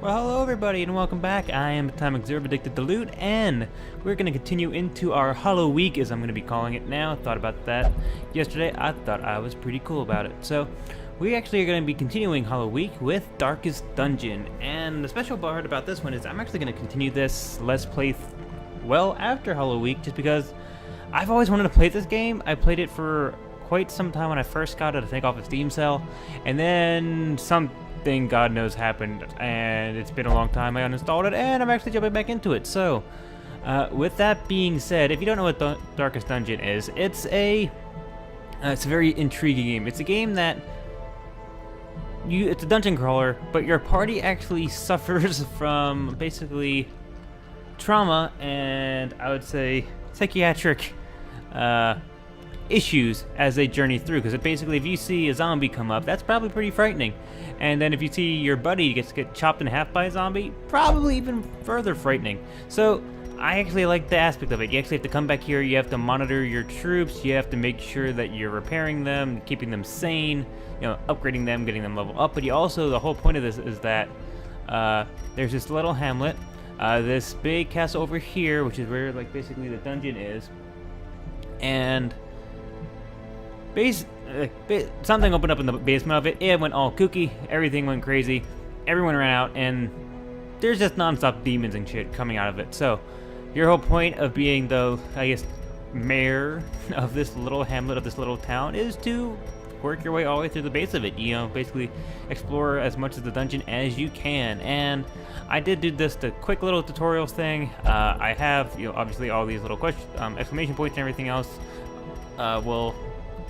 Well, hello everybody and welcome back. I am Atomic Zero, addicted to loot, and we're going to continue into our Halloweek, as I'm going to be calling it now. Thought about that yesterday. I thought I was pretty cool about it. So, we actually are going to be continuing Halloweek with Darkest Dungeon, and the special part about this one is I'm actually going to continue this Let's Play well after Halloweek, just because I've always wanted to play this game. I played it for quite some time when I first got it, I think off a Steam sale, and then something God knows happened, and it's been a long time. I uninstalled it, and I'm actually jumping back into it. So, with that being said, if you don't know what Darkest Dungeon is, it's a very intriguing game. It's a game that it's a dungeon crawler, but your party actually suffers from basically trauma and I would say psychiatric issues as they journey through, because basically if you see a zombie come up, that's probably pretty frightening, and then if you see your buddy get chopped in half by a zombie, probably even further frightening. So I actually like the aspect of it. You actually have to come back here, you have to monitor your troops, you have to make sure that you're repairing them, keeping them sane, you know, upgrading them, getting them level up, but you also, the whole point of this is that there's this little hamlet, this big castle over here, which is where like basically the dungeon is, and something opened up in the basement of it. It went all kooky, everything went crazy, everyone ran out, and there's just non-stop demons and shit coming out of it. So your whole point of being the, I guess, mayor of this little hamlet, of this little town, is to work your way all the way through the base of it. You know, basically explore as much of the dungeon as you can. And I did do the quick little tutorial thing. I have, you know, obviously all these little exclamation points and everything else will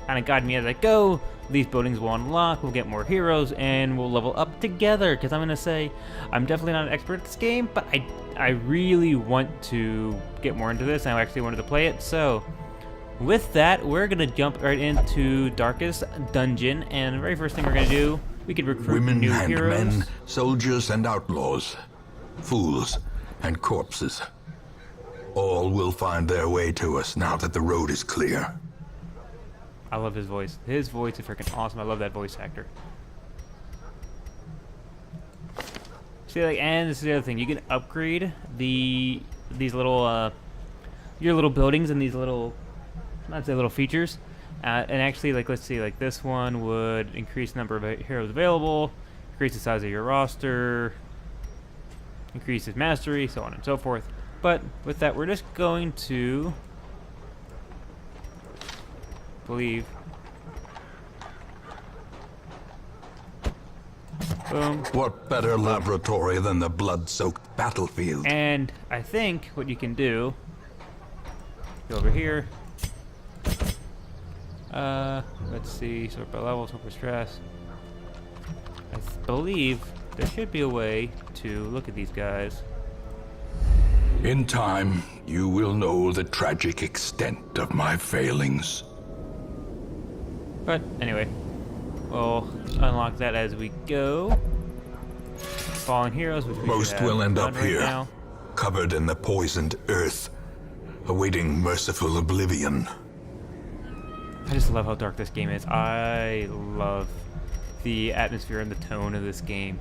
kind of guide me as I go. These buildings will unlock, we'll get more heroes, and we'll level up together, because I'm going to say, I'm definitely not an expert at this game, but I really want to get more into this, and I actually wanted to play it. So with that, we're going to jump right into Darkest Dungeon, and the very first thing we're going to do, we could recruit women new and heroes. Men, soldiers and outlaws, fools and corpses. All will find their way to us now that the road is clear. I love his voice. His voice is freaking awesome. I love that voice actor. See, like, and this is the other thing. You can upgrade these little your little buildings and these little, not say little features. And actually, like, let's see, like this one would increase the number of heroes available, increase the size of your roster, increase his mastery, so on and so forth. But with that, we're just going to believe. Boom. What better laboratory than the blood-soaked battlefield? And I think what you can do, go over here. Let's see, sort by level, sort by stress. I believe there should be a way to look at these guys. In time, you will know the tragic extent of my failings. But anyway, we'll unlock that as we go. Fallen heroes, which we Most will end up right here, now. covered in the poisoned earth, awaiting merciful oblivion. I just love how dark this game is. I love the atmosphere and the tone of this game.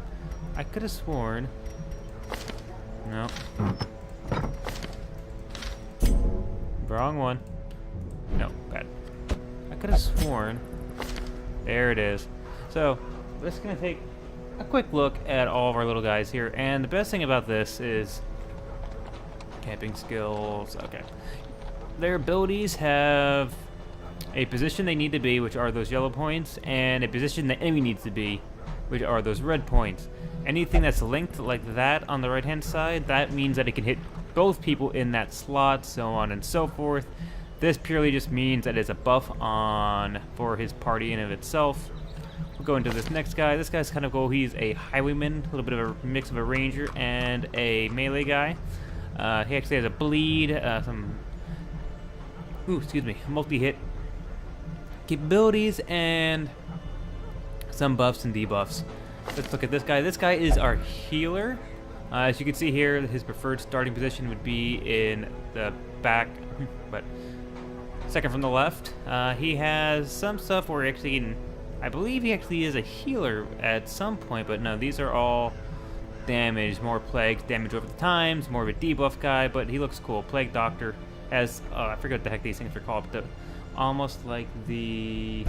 I could have sworn. No. Wrong one. No, bad. I could have sworn. There it is. So, we're just going to take a quick look at all of our little guys here. And the best thing about this is camping skills. Okay. Their abilities have a position they need to be, which are those yellow points, and a position the enemy needs to be, which are those red points. Anything that's linked like that on the right hand side, that means that it can hit both people in that slot, so on and so forth. This purely just means that it's a buff on for his party in of itself. We'll go into this next guy. This guy's kind of cool. He's a highwayman, a little bit of a mix of a ranger and a melee guy. He actually has a bleed, multi-hit capabilities, and some buffs and debuffs. Let's look at this guy. This guy is our healer. As you can see here, his preferred starting position would be in the back, but second from the left. He has some stuff where he actually can, I believe he actually is a healer at some point, but no, these are all damage, more plagues, damage over the times, more of a debuff guy, but he looks cool. Plague Doctor has, I forget what the heck these things are called, but almost like the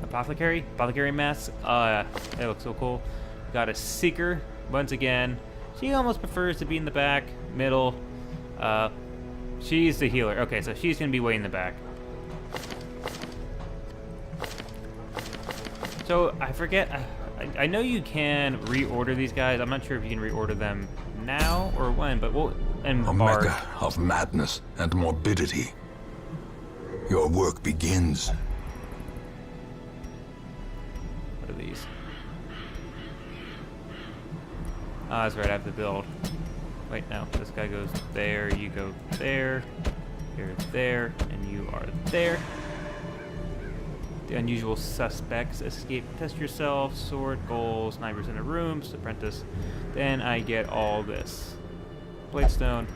Apothecary mask. It looks so cool. Got a Seeker, once again. She almost prefers to be in the back, middle. She's the healer. Okay, so she's going to be way in the back. So, I forget, I know you can reorder these guys. I'm not sure if you can reorder them now or when, but we'll... And A Bard. mecca of madness and morbidity. Your work begins. What are these? Ah, that's right, I have to build. Wait, no, this guy goes there, you go there, you're there, and you are there. The unusual suspects: escape, test yourself, sword, goal, snipers in a room, apprentice. Then I get all this. Bladestone.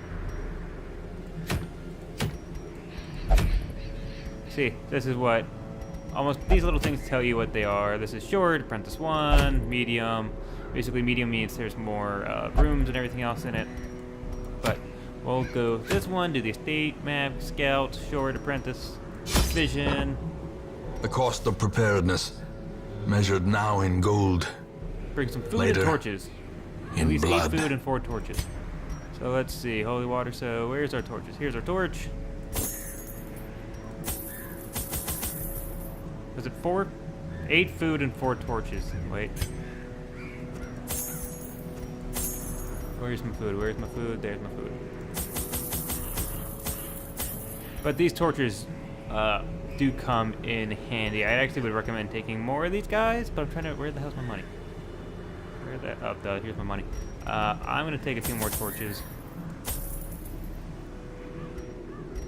See, this is what almost these little things tell you what they are. This is short, apprentice 1, medium. Basically, medium means there's more rooms and everything else in it. But we'll go this one, do the estate, map, scout, short, apprentice, vision. The cost of preparedness, measured now in gold, Bring some food later and torches. At in least blood. 8 food and 4 torches. So let's see, holy water. So where's our torches? Here's our torch. Was it 4? 8 food and 4 torches. Wait. Where's my food? Where's my food? There's my food. But these torches do come in handy. I actually would recommend taking more of these guys, but I'm trying to... Where the hell's my money? Where the... Oh, duh, here's my money. I'm going to take a few more torches.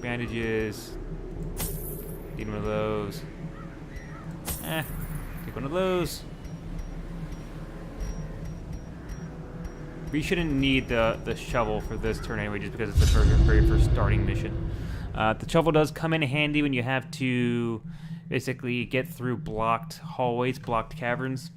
Bandages. Need one of those. Take one of those. We shouldn't need the shovel for this turn anyway, just because it's the very first starting mission. The shovel does come in handy when you have to basically get through blocked hallways, blocked caverns.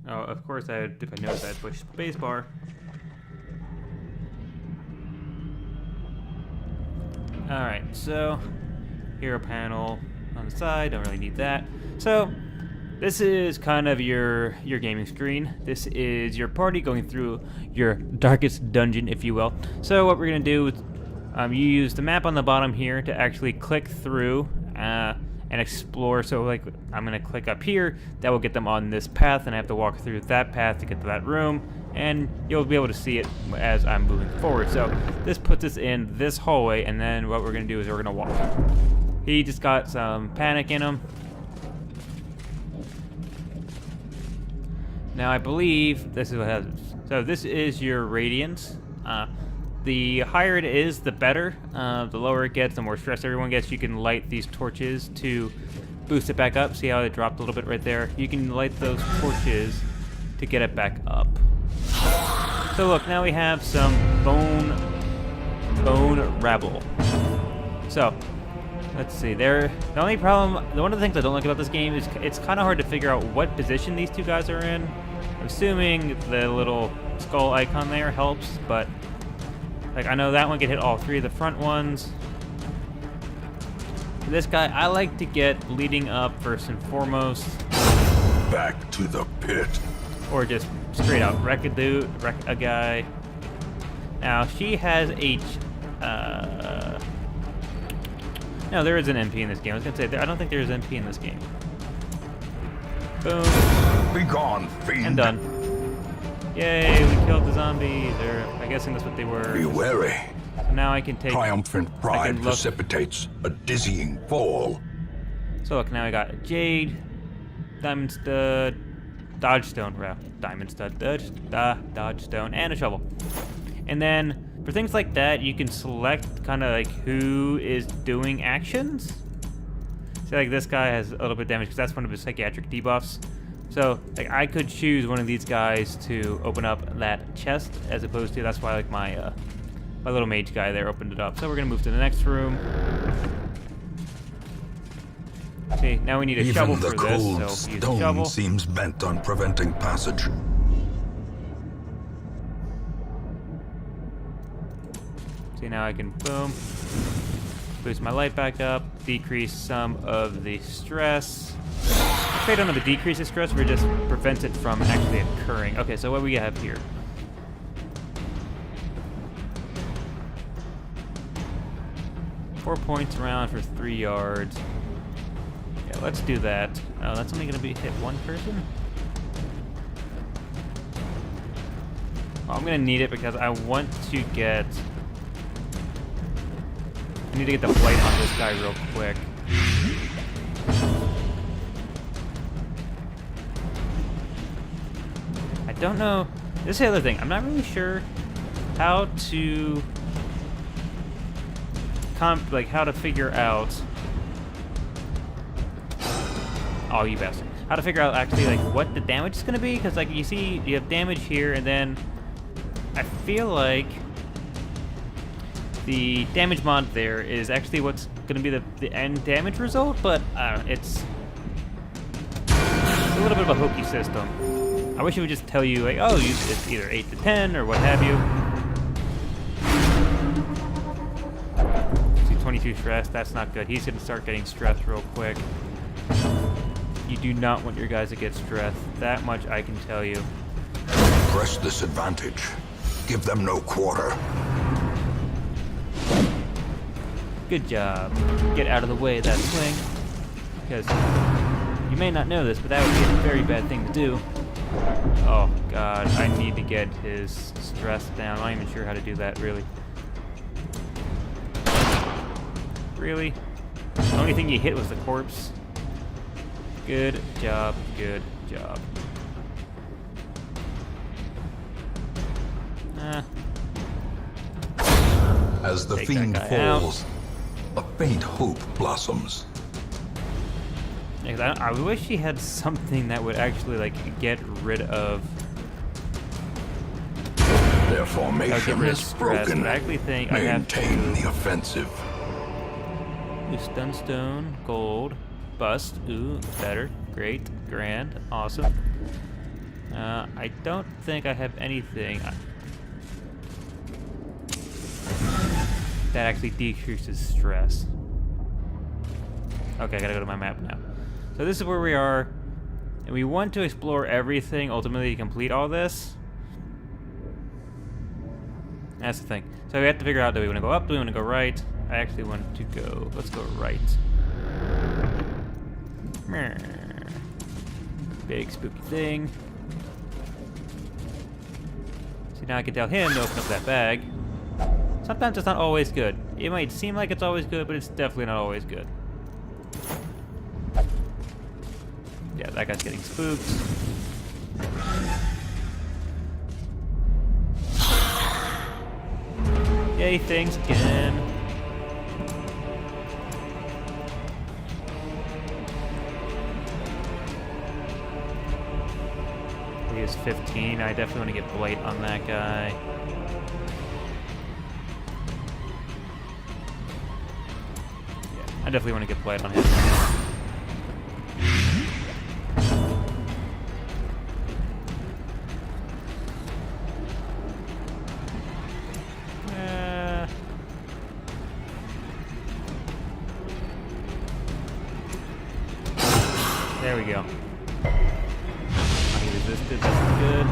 Oh, of course, if I noticed, I'd push spacebar. Alright, so hero panel on the side, don't really need that. So this is kind of your gaming screen. This is your party going through your darkest dungeon, if you will. So what we're going to do is you use the map on the bottom here to actually click through and explore. So like I'm going to click up here, that will get them on this path, and I have to walk through that path to get to that room, and you'll be able to see it as I'm moving forward. So this puts us in this hallway, and then what we're going to do is we're going to walk. He just got some panic in him. Now I believe this is what happens. So this is your radiance. The higher it is, the better. The lower it gets, the more stress everyone gets. You can light these torches to boost it back up. See how it dropped a little bit right there? You can light those torches to get it back up. So look, now we have some bone rabble. So let's see. The only problem, one of the things I don't like about this game is it's kind of hard to figure out what position these two guys are in. I'm assuming the little skull icon there helps, but like I know that one can hit all 3 of the front ones. This guy I like to get leading up first and foremost. Back to the pit. Or just straight out wreck a guy. Now she has no, there is an MP in this game. I was gonna say I don't think there's MP in this game. Boom. Be gone, fiend. And done. Yay, we killed the zombies, or I'm guessing that's what they were. Be wary. So now I can take... Triumphant I pride can look. precipitates a dizzying fall. So look, now I got a Jade, Diamond Stud, Dodge Stone, Diamond Stud, Dodge Stone, and a shovel. And then, for things like that, you can select kind of like who is doing actions. See, like this guy has a little bit of damage because that's one of his psychiatric debuffs. So, like, I could choose one of these guys to open up that chest, as opposed to, that's why, like, my My little mage guy there opened it up. So we're gonna move to the next room. Okay, now we need a shovel Even the for this, cold so use a stone shovel. seems bent on preventing passage. See, now I can, boom, boost my light back up, decrease some of the stress. Actually, I don't know the decrease of stress, but it just prevents it from actually occurring. Okay, so what we have here? Four points around for 3 yards. Yeah, let's do that. Oh, that's only gonna be hit one person? Well, I'm gonna need it because I want to get... I need to get the blight on this guy real quick. I don't know. This is the other thing. I'm not really sure how to how to figure out. Oh, you bastard! How to figure out actually like what the damage is gonna be? Because like you see, you have damage here, and then I feel like the damage mod there is actually what's gonna be the end damage result. But I don't know. It's a little bit of a hokey system. I wish it would just tell you like, oh, it's either 8 to 10 or what have you. 22 stress, that's not good. He's gonna start getting stressed real quick. You do not want your guys to get stressed. That much I can tell you. Press this advantage. Give them no quarter. Good job. Get out of the way of that swing. Because you may not know this, but that would be a very bad thing to do. Oh god, I need to get his stress down. I'm not even sure how to do that, really. Really? The only thing you hit was the corpse. Good job, good job. As the Take fiend that guy falls, a faint hope blossoms. Yeah, I wish he had something that would actually like get rid of. Their formation is stress, broken. but I actually think I have to Maintain the offensive. Ooh, Stunstone, gold, bust. Ooh, better, great, grand, awesome. I don't think I have anything that actually decreases stress. Okay, I gotta go to my map now. So this is where we are, and we want to explore everything ultimately to complete all this. That's the thing. So we have to figure out, do we want to go up, do we want to go right? I actually want to go, let's go right. Big spooky thing. See, now I can tell him to open up that bag. Sometimes it's not always good. It might seem like it's always good, but it's definitely not always good. Yeah, that guy's getting spooked. Yay, things again. He is 15. I definitely want to get blight on that guy. Yeah, I definitely want to get blight on him. There we go. He resisted, that's good.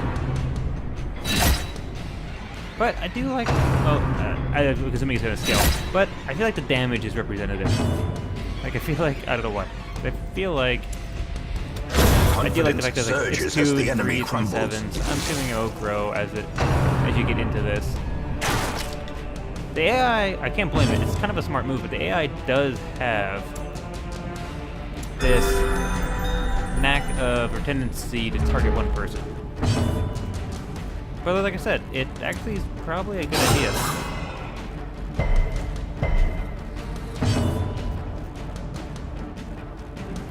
But I do like, because it makes it a scale, but I feel like the damage is representative. Like, I feel like, I don't know why, but I feel like, I do like the fact that like, it's 2, 3s, and 7s. I'm assuming it will grow as you get into this. The AI, I can't blame it, it's kind of a smart move, but the AI does have this knack of or tendency to target one person. But like I said, it actually is probably a good idea.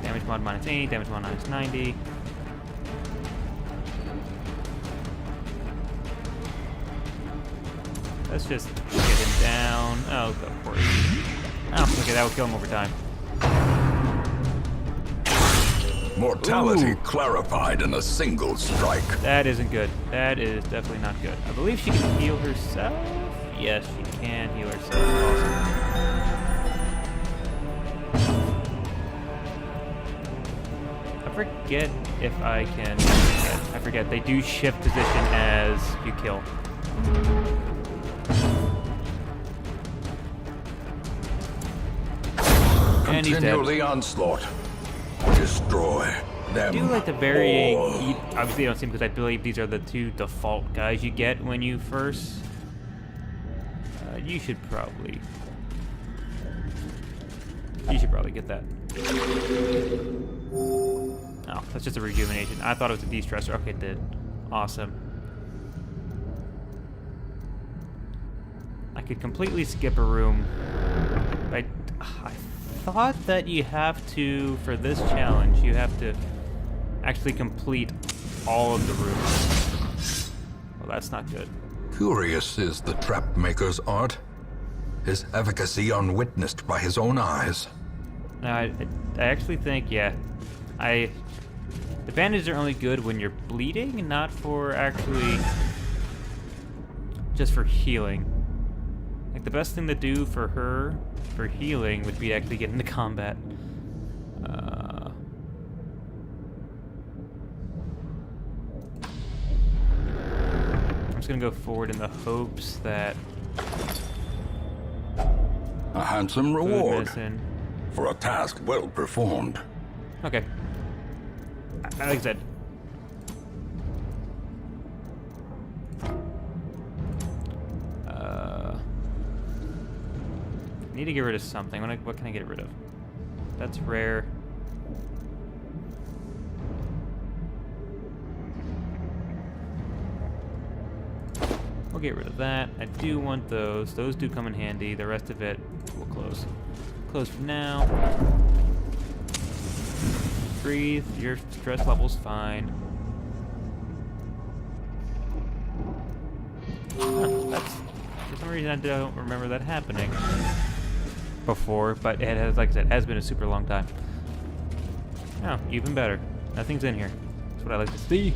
Damage mod minus 80, damage mod minus 90. Let's just get prone. Oh, of course. Oh, okay, that will kill him over time. Mortality Ooh. clarified in a single strike. That isn't good. That is definitely not good. I believe she can heal herself. Yes, she can heal herself. Awesome. I forget if I can. I forget. They do shift position as you kill. And he's dead. Continue the onslaught. Destroy them. I do like the varying. all. Obviously, I don't see them because I believe these are the 2 default guys you get when you first. You should probably get that. Oh, that's just a rejuvenation. I thought it was a de-stressor. Okay, it did. Awesome. I could completely skip a room. But I thought that you have to, for this challenge, you have to actually complete all of the rooms. Well, that's not good. Curious is the trap maker's art. His efficacy unwitnessed by his own eyes. No, I actually think, yeah. The bandages are only good when you're bleeding, not for actually just for healing. Like, the best thing to do for her, for healing, would be to actually get into combat. I'm just gonna go forward in the hopes that A handsome food reward medicine. for a task well performed. Okay. Like I said. Need to get rid of something. What can I get rid of? That's rare. We'll get rid of that. I do want those. Those do come in handy. The rest of it, we'll close. Close for now. Breathe. Your stress level's fine. Huh, that's, for some reason I don't remember that happening before, but it has, like I said, has been a super long time. Oh, even better. Nothing's in here. That's what I like to see.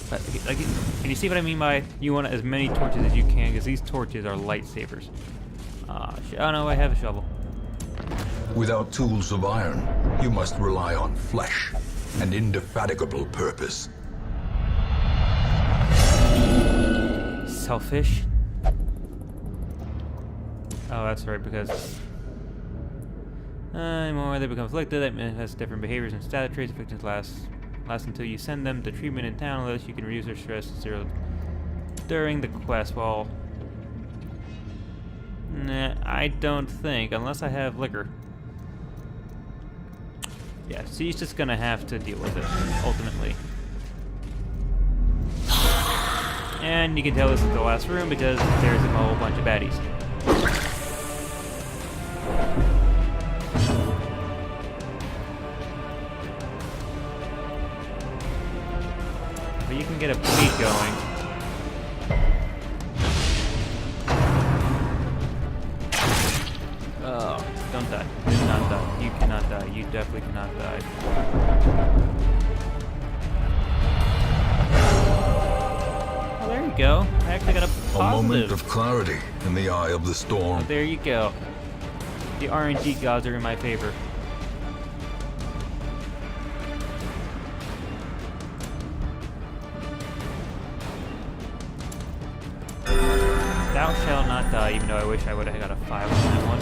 But, like, can you see what I mean by you want as many torches as you can, because these torches are lightsabers. Oh no, I have a shovel. Without tools of iron, you must rely on flesh and indefatigable purpose. Selfish. Oh, that's right, because the more they become afflicted, that manifests different behaviors and status traits. Afflictions last until you send them to treatment in town, unless you can reduce their stress to 0 during the quest. Well, nah, I don't think, unless I have liquor. Yeah, so he's just gonna have to deal with it, ultimately. And you can tell this is the last room because there's a whole bunch of baddies. But you can get a bleed going. Oh, don't die. Do not die. You cannot die. You definitely cannot die. Oh, there you go. I actually got a positive. A moment of clarity in the eye of the storm. Oh, there you go. The RNG gods are in my favor. Thou shalt not die, even though I wish I would have got a 5 on that one.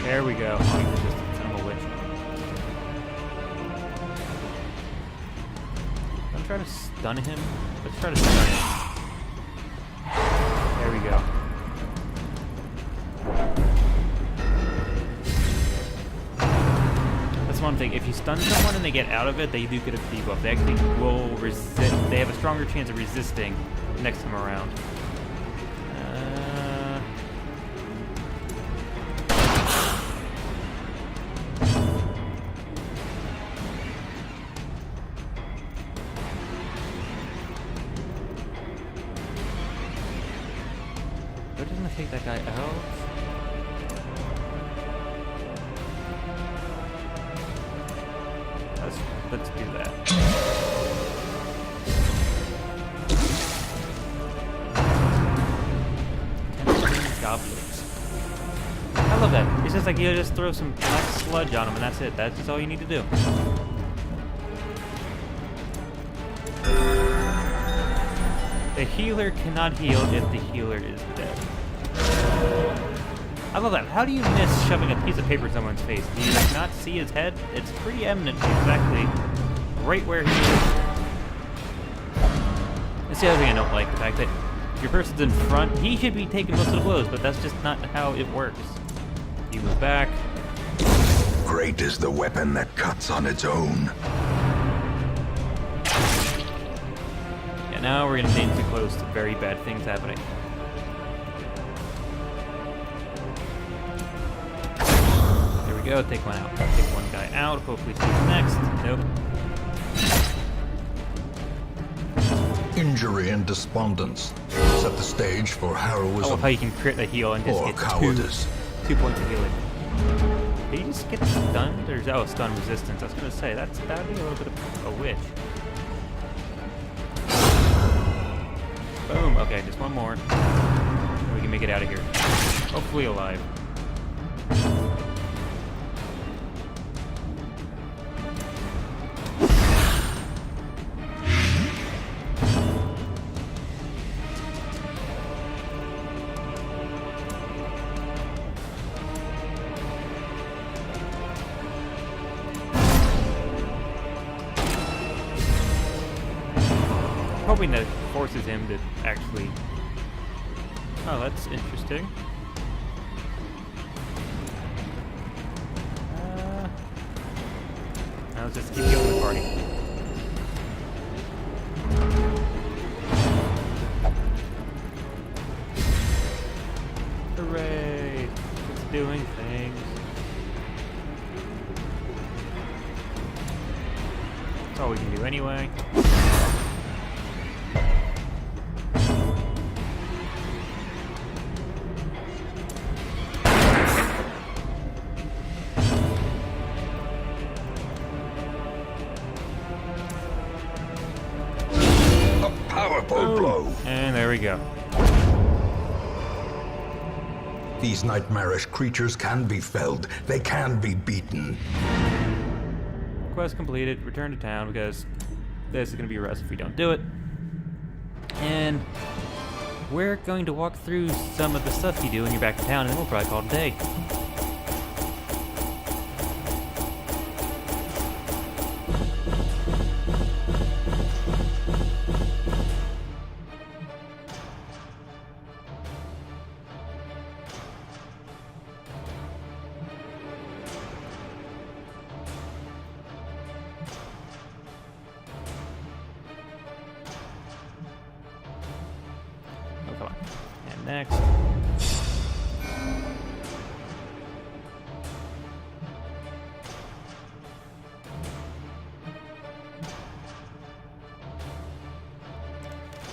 There we go. Oh, he's just son of a witch. I'm trying to stun him. Let's try to stun him. There we go. That's one thing. If you stun someone and they get out of it, they do get a debuff. They actually will resist. They have a stronger chance of resisting next time around. take that guy out. Let's do that. Goblins. I love that. It's just like you just throw some black sludge on them and that's it. That's just all you need to do. The healer cannot heal if the healer is dead. I love that. How do you miss shoving a piece of paper in someone's face? Do you like not see his head? It's pretty eminent exactly right where he is. That's the other thing I don't like, the fact that if your person's in front, he should be taking most of the blows, but that's just not how it works. You move back. Great is the weapon that cuts on its own. Yeah, now we're getting too close to very bad things happening. There we go, take one out. Take one guy out, hopefully he's next. Nope. Injury and despondence set the stage for I love heroism how you can crit a heal and just or get cowardice. 2 points of healing. Did he just get stunned? Or, oh, stun resistance. I was gonna say, that would be a little bit of a witch. Boom. Okay, just one more. And we can make it out of here. Hopefully alive. Hoping that forces him to actually... Oh, that's interesting. Now let's just keep healing the party. Hooray! It's doing things. That's all we can do anyway. Powerful blow. And there we go. These nightmarish creatures can be felled. They can be beaten. Quest completed. Return to town because this is going to be a rest if we don't do it. And we're going to walk through some of the stuff you do when you're back in town, and then we'll probably call it a day. Oh, come on. And next.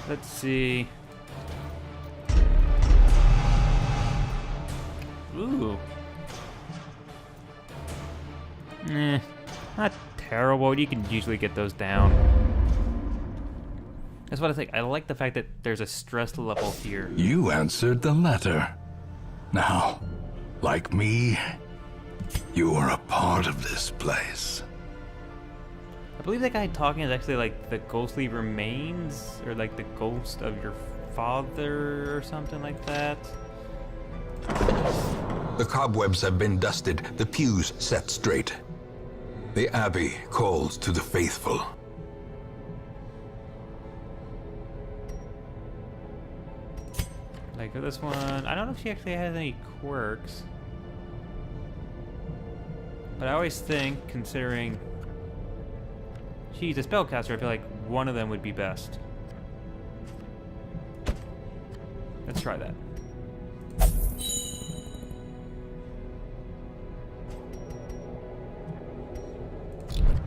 Let's see. Ooh. Not terrible. You can usually get those down. That's what I think. I like the fact that there's a stress level here. You answered the letter. Now, like me, you are a part of this place. I believe that guy talking is actually like the ghostly remains, or like the ghost of your father, or something like that. The cobwebs have been dusted, the pews set straight. The Abbey calls to the faithful. Like this one, I don't know if she actually has any quirks. But I always think, considering she's a spellcaster, I feel like one of them would be best. Let's try that.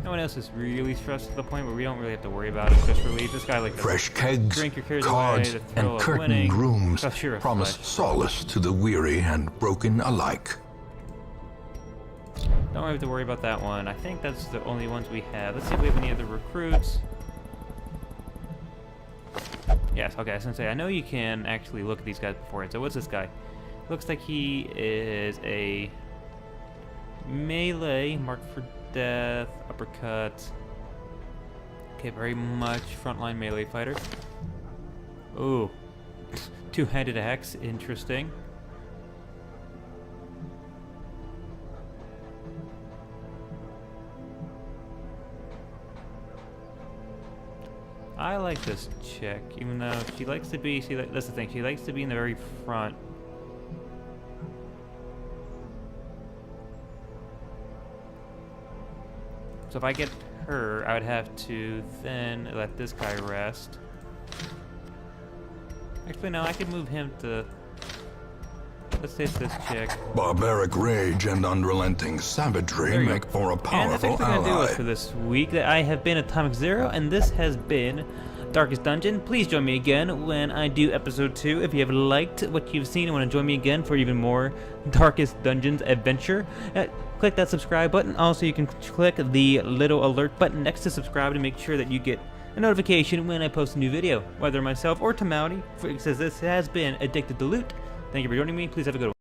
No one else is really stressed to the point where we don't really have to worry about it. Just relief. This guy like to Fresh kegs, drink your cares cards, away, the thrill and of curtained winning. rooms Oh, sure, promise flesh. solace to the weary and broken alike. Don't have to worry about that one. I think that's the only ones we have. Let's see if we have any other recruits. Yes, okay, I was gonna say, I know you can actually look at these guys beforehand. So what's this guy? Looks like he is a melee, marked for death, uppercut. Okay, very much frontline melee fighter. Ooh. Two-handed axe, interesting. I like this chick, even though she likes to be, that's the thing, she likes to be in the very front. So if I get her, I would have to then let this guy rest. Actually, no, I could move him to, let's hit this chick. Barbaric rage and unrelenting savagery make for a And that's powerful actually going to do ally. it for this week. I have been Atomic Zero, and this has been Darkest Dungeon. Please join me again when I do episode 2. If you have liked what you've seen and want to join me again for even more Darkest Dungeons adventure, click that subscribe button. Also, you can click the little alert button next to subscribe to make sure that you get a notification when I post a new video, whether myself or Tamauti, says this has been Addicted to Loot. Thank you for joining me. Please have a good one.